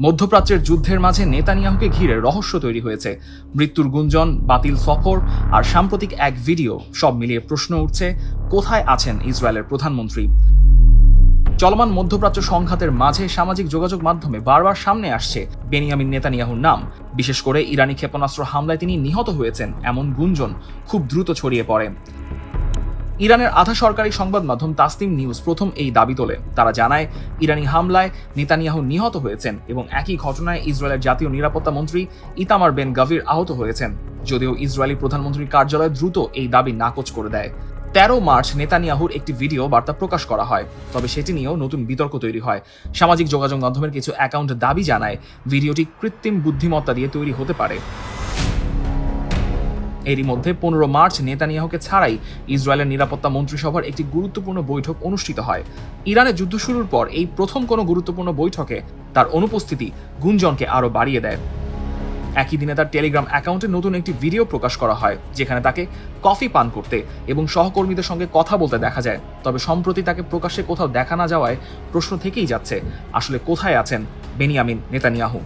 মধ্যপ্রাচ্যের যুদ্ধের মাঝে নেতানিয়াহুকে ঘিরে রহস্য তৈরি হয়েছে। মৃত্যুর গুঞ্জন, বাতিল সফর আর সাম্প্রতিক এক ভিডিও, সব মিলিয়ে প্রশ্ন উঠছে, কোথায় আছেন ইসরায়েলের প্রধানমন্ত্রী? চলমান মধ্যপ্রাচ্য সংঘাতের মাঝে সামাজিক যোগাযোগ মাধ্যমে বারবার সামনে আসছে বেনিয়ামিন নেতানিয়াহুর নাম। বিশেষ করে ইরানি ক্ষেপণাস্ত্র হামলায় তিনি নিহত হয়েছেন এমন গুঞ্জন খুব দ্রুত ছড়িয়ে পড়ে। ইরানের আধা সরকারি সংবাদ মাধ্যম তাসনিম নিউজ প্রথম এই দাবি তোলে। তারা জানায়, ইরানি হামলায় নেতানিয়াহু নিহত হয়েছেন এবং একই ঘটনায় ইসরায়েলের জাতীয় নিরাপত্তা মন্ত্রী ইতামার বেন গাভির আহত হয়েছেন। যদিও ইসরায়েলি প্রধানমন্ত্রীর কার্যালয় দ্রুত এই দাবি নাকচ করে দেয়। 13 মার্চ নেতানিয়াহুর একটি ভিডিও বার্তা প্রকাশ করা হয়, তবে সেটি নিয়েও নতুন বিতর্ক তৈরি হয়। সামাজিক যোগাযোগ মাধ্যমের কিছু অ্যাকাউন্ট দাবি জানায় ভিডিওটি কৃত্রিম বুদ্ধিমত্তা দিয়ে তৈরি হতে পারে। এরই মধ্যে 15 মার্চ নেতানিয়াহুকে ছাড়াই ইসরায়েলের নিরাপত্তা মন্ত্রিসভার একটি গুরুত্বপূর্ণ বৈঠক অনুষ্ঠিত হয়। ইরানের যুদ্ধ শুরুর পর এই প্রথম কোনো গুরুত্বপূর্ণ বৈঠকে তার অনুপস্থিতি গুঞ্জনকে আরও বাড়িয়ে দেয়। একই দিনে তার টেলিগ্রাম অ্যাকাউন্টে নতুন একটি ভিডিও প্রকাশ করা হয়, যেখানে তাকে কফি পান করতে এবং সহকর্মীদের সঙ্গে কথা বলতে দেখা যায়। তবে সম্প্রতি তাকে প্রকাশ্যে কোথাও দেখা না যাওয়ায় প্রশ্ন থেকেই যাচ্ছে, আসলে কোথায় আছেন বেনিয়ামিন নেতানিয়াহু?